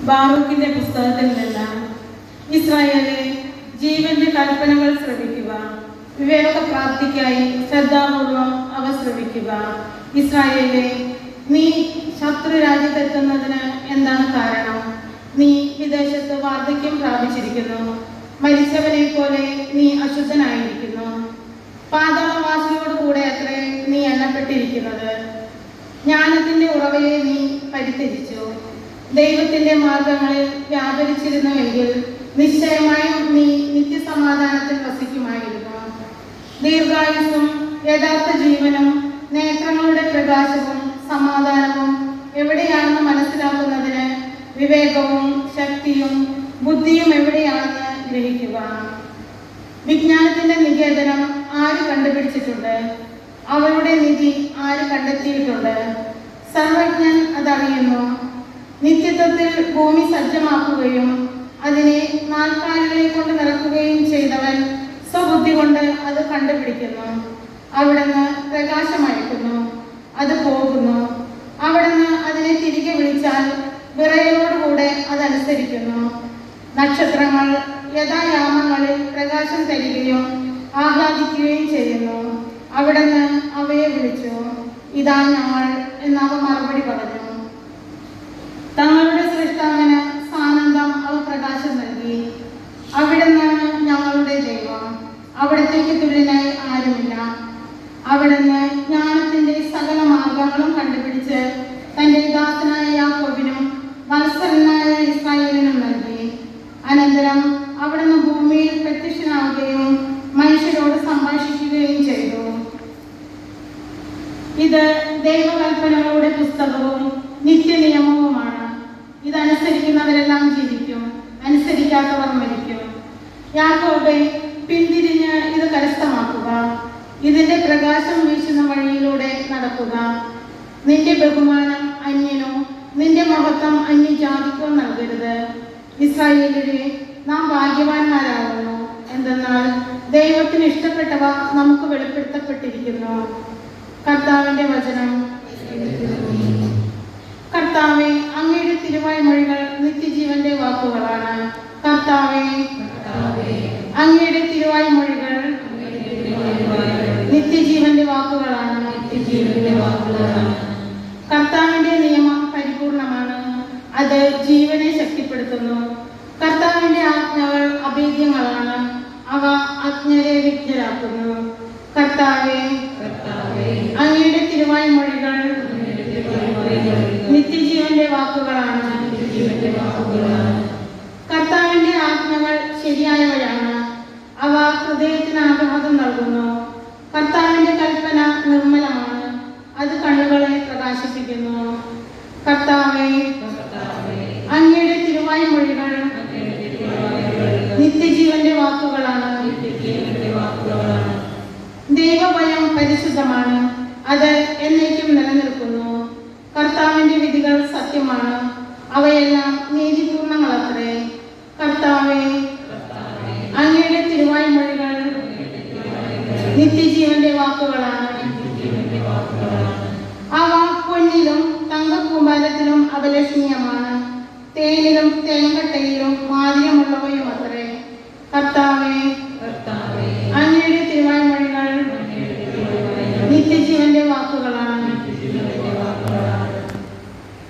ബാറൂക്കിന്റെ പുസ്തകത്തിൽ നിന്ന്. ഇസ്രായേലേ, ജീവന്റെ കൽപ്പനകൾ ശ്രവിക്കുക, വിവേകപ്രാപ്തിക്കായി ശ്രദ്ധാപൂർവം അവ ശ്രവിക്കുക. ഇസ്രായേലേ, നീ ശത്രു രാജ്യത്തെത്തുന്നതിന് എന്താണ് കാരണം? നീ വിദേശത്ത് വാർദ്ധക്യം പ്രാപിച്ചിരിക്കുന്നു, മരിച്ചവനെ പോലെ നീ അശുദ്ധനായിരിക്കുന്നു. പാതാളവാസിയോടുകൂടെ അത്രേ നീ എണ്ണപ്പെട്ടിരിക്കുന്നത്. ജ്ഞാനത്തിന്റെ ഉറവയെ നീ പരിത്യജിച്ചു. ദൈവത്തിന്റെ മാർഗങ്ങളിൽ വ്യാപരിച്ചിരുന്നുവെങ്കിൽ നിശ്ചയമായും നീ നിത്യസമാധാനത്തിൽ വസിക്കുമായിരുന്നു. ദീർഘായുസ്സും യഥാർത്ഥ ജീവനും നേത്രങ്ങളുടെ പ്രകാശവും സമാധാനവും എവിടെയാണെന്ന് മനസ്സിലാക്കുന്നതിന് വിവേകവും ശക്തിയും ബുദ്ധിയും എവിടെയാണെന്ന് ഗ്രഹിക്കുക. വിജ്ഞാനത്തിന്റെ നികേതനം ആര് കണ്ടുപിടിച്ചിട്ടുണ്ട്? അവളുടെ നിധി ആര് കണ്ടെത്തിയിട്ടുണ്ട്? സർവജ്ഞൻ അതറിയുന്നു. നിത്യത്വത്തിൽ ഭൂമി സജ്ജമാക്കുകയും അതിനെ നാൽക്കാലികളെ കൊണ്ട് നിറക്കുകയും ചെയ്തവൻ സ്വബുദ്ധി കൊണ്ട് അത് കണ്ടുപിടിക്കുന്നു. അവിടുന്ന് പ്രകാശമയക്കുന്നു, അത് പോകുന്നു. അവിടുന്ന് അതിനെ തിരികെ വിളിച്ചാൽ വിറയലോടുകൂടെ അതനുസരിക്കുന്നു. നക്ഷത്രങ്ങൾ യഥായാമങ്ങളിൽ പ്രകാശം തരികയും ആഹ്ലാദിക്കുകയും ചെയ്യുന്നു. അവിടുന്ന് അവയെ വിളിച്ചു, ഇതാ ഞങ്ങൾ എന്നവ മറുപടി പറഞ്ഞു. തങ്ങളുടെ സൃഷ്ടാവിന് സാനന്ദം അവ പ്രകാശം നൽകി. അവിടുന്നാണ് ഞങ്ങളുടെ ദൈവം, അവിടത്തേക്ക് തുല്യനായി ആരുമില്ല. അവിടുന്ന് ജ്ഞാനത്തിന്റെ സകല മാർഗങ്ങളും കണ്ടുപിടിച്ച് തന്റെ ദാസനായ യാക്കോബിനും വത്സരനായ ഇസ്രായേലിനും നൽകി. അനന്തരം അവിടുന്ന് ഭൂമിയിൽ പ്രത്യക്ഷനാവുകയും മനുഷ്യരോട് സംഭാഷിക്കുകയും ചെയ്തു. ഇത് ദൈവകൽപ്പനകളുടെ പുസ്തകവും നിത്യനിയമവുമാണ്. ഇതനുസരിക്കുന്നവരെല്ലാം ജീവിക്കും, അനുസരിക്കാത്തവർ മരിക്കും. യാക്കോബേ, പിന്തിരിഞ്ഞ് ഇത് കരസ്ഥമാക്കുക, ഇതിന്റെ പ്രകാശം വീശുന്ന വഴിയിലൂടെ നടക്കുക. നിന്റെ ബഹുമാനം അന്യനോ നിന്റെ മഹത്വം അന്യജാതിക്കോ നൽകരുത്. ഇസ്രായേലിലെ നാം ഭാഗ്യവാന്മാരാകുന്നു, എന്തെന്നാൽ ദൈവത്തിന് ഇഷ്ടപ്പെട്ടവ നമുക്ക് വെളിപ്പെടുത്തപ്പെട്ടിരിക്കുന്നു. കർത്താവിന്റെ വചനം. കർത്താവേ, അങ്ങയുടെ തിരുവായ്മൊഴികൾ നിത്യജീവന്റെ വാക്കുകളാണ്. കർത്താവേ, അങ്ങയുടെ തിരുവായ്മൊഴികൾ നിത്യജീവന്റെ വാക്കുകളാണ്. കർത്താവിന്റെ നിയമം പരിപൂർണമാണ്, അത് ജീവനെ ശക്തിപ്പെടുത്തുന്നു. കർത്താവിന്റെ ആജ്ഞകൾ അഭേദ്യങ്ങളാണ്, അവ അജ്ഞരെ വിജ്ഞരാക്കുന്നു. കർത്താവേ, അങ്ങയുടെ തിരുവായ്മൊഴികൾ നിത്യജീവന്റെ വാക്കുകളാണ്. കർത്താവിന്റെ ആജ്ഞകൾ ശരിയായവയാണ്, അവ ഹൃദയത്തിന് ആഹ്ലാദം നൽകുന്നു. കർത്താവിന്റെ കൽപ്പന നിർമ്മലമാണ്, അത് കണ്ണുകളെ പ്രകാശിപ്പിക്കുന്നു. കർത്താവേ, അങ്ങയുടെ തിരുവായ്മൊഴികൾ നിത്യജീവന്റെ വാക്കുകളാണ്. ദൈവഭയം പരിശുദ്ധമാണ്, അത് എന്നേക്കും നിലനിൽക്കുന്നു. കർത്താവിന്റെ വിധികൾ സത്യമാണ്, അവയെല്ലാം നീതിപൂർണങ്ങളത്രേ. കർത്താവേ, അങ്ങയുടെ തിരുവായ്മൊഴികൾ നിത്യജീവന്റെ വാക്കുകളാണ്. അവ പൊന്നിലും തങ്കക്കൂമ്പാരത്തിലും അപലഷണീയമാണ്, തേനിലും തേൻകട്ടയിലും മാതിരി